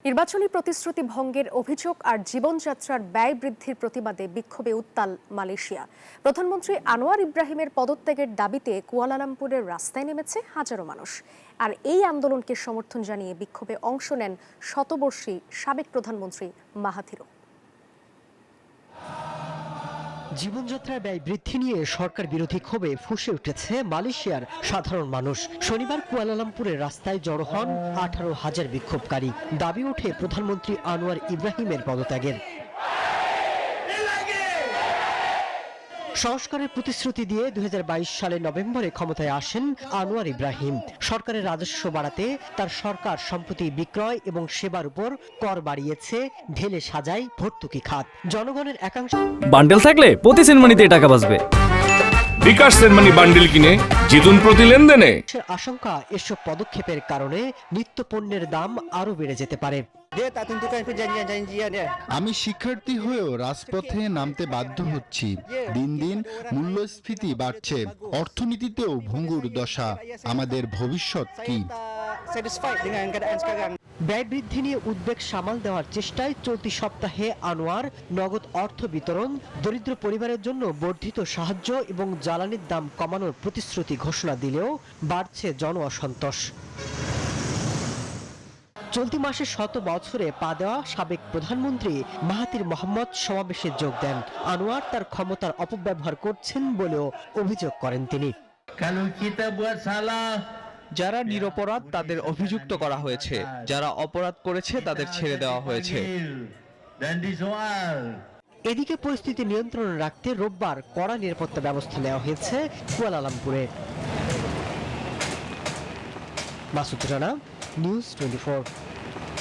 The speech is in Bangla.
নির্বাচনী প্রতিশ্রুতি ভঙ্গের অভিযোগ আর জীবনযাত্রার ব্যয় বৃদ্ধির প্রতিবাদে বিক্ষোভে উত্তাল মালয়েশিয়া। প্রধানমন্ত্রী আনোয়ার ইব্রাহিমের পদত্যাগের দাবিতে কুয়ালালামপুরের রাস্তায় নেমেছে হাজারো মানুষ। আর এই আন্দোলনকে সমর্থন জানিয়ে বিক্ষোভে অংশ নেন শতবর্ষী সাবেক প্রধানমন্ত্রী মাহাথিরও। জীবনযাত্রার ব্যয় বৃদ্ধি নিয়ে সরকার বিরোধী ক্ষোভে ফুঁসে উঠেছে মালয়েশিয়ার সাধারণ মানুষ। শনিবার কুয়ালালামপুরের রাস্তায় জড়ো হন 18,000 বিক্ষোভকারী। দাবি ওঠে প্রধানমন্ত্রী আনোয়ার ইব্রাহিমের পদত্যাগের। সংস্কারের প্রতিশ্রুতি দিয়ে 2022 সালের নভেম্বরে ক্ষমতায় আসেন আনোয়ার ইব্রাহিম। সরকারের রাজস্ব বাড়াতে তার সরকার সম্প্রতি বিক্রয় এবং সেবার উপর কর বাড়িয়েছে, ঢেলে সাজায় ভর্তুকি খাত। জনগণের একাংশ বান্ডেল থাকলে প্রতি সেনমানিতে টাকা বাঁচবে। বিকাশ সেনমানি বান্ডেল কিনে জিতুন প্রতি লেনদেনে। আশঙ্কা এসব পদক্ষেপের কারণে নিত্য পণ্যের দাম আরো বেড়ে যেতে পারে। আমি শিক্ষার্থী হয়েও রাজপথে নামতে বাধ্য হচ্ছি। দিন দিন মূল্যস্ফীতি বাড়ছে, অর্থনীতিতেও ভঙ্গুর দশা। আমাদের ভবিষ্যৎ কি? ব্যয় বৃদ্ধি নিয়ে উদ্বেগ সামাল দেওয়ার চেষ্টায় চলতি সপ্তাহে আনোয়ার নগদ অর্থ বিতরণ, দরিদ্র পরিবারের জন্য বর্ধিত সাহায্য এবং জ্বালানির দাম কমানোর প্রতিশ্রুতি ঘোষণা দিলেও বাড়ছে জন অসন্তোষ। চলতি মাসে 100 বছরে পা দেওয়া সাবেক প্রধানমন্ত্রী মাহাথির মোহাম্মদ সমাবেশে যোগ দেন। আনোয়ার তার ক্ষমতার অপব্যবহার করছেন বলেও অভিযোগ করেন তিনি। যারা নিরপরাধ তাদের অভিযুক্ত করা হয়েছে, যারা অপরাধ করেছে তাদের ছেড়ে দেওয়া হয়েছে। এদিকে পরিস্থিতি নিয়ন্ত্রণে রাখতে রোববার কড়া নিরাপত্তা ব্যবস্থা নেওয়া হয়েছে কুয়ালালামপুরে। মাসুদ রানা, নিউজ 24।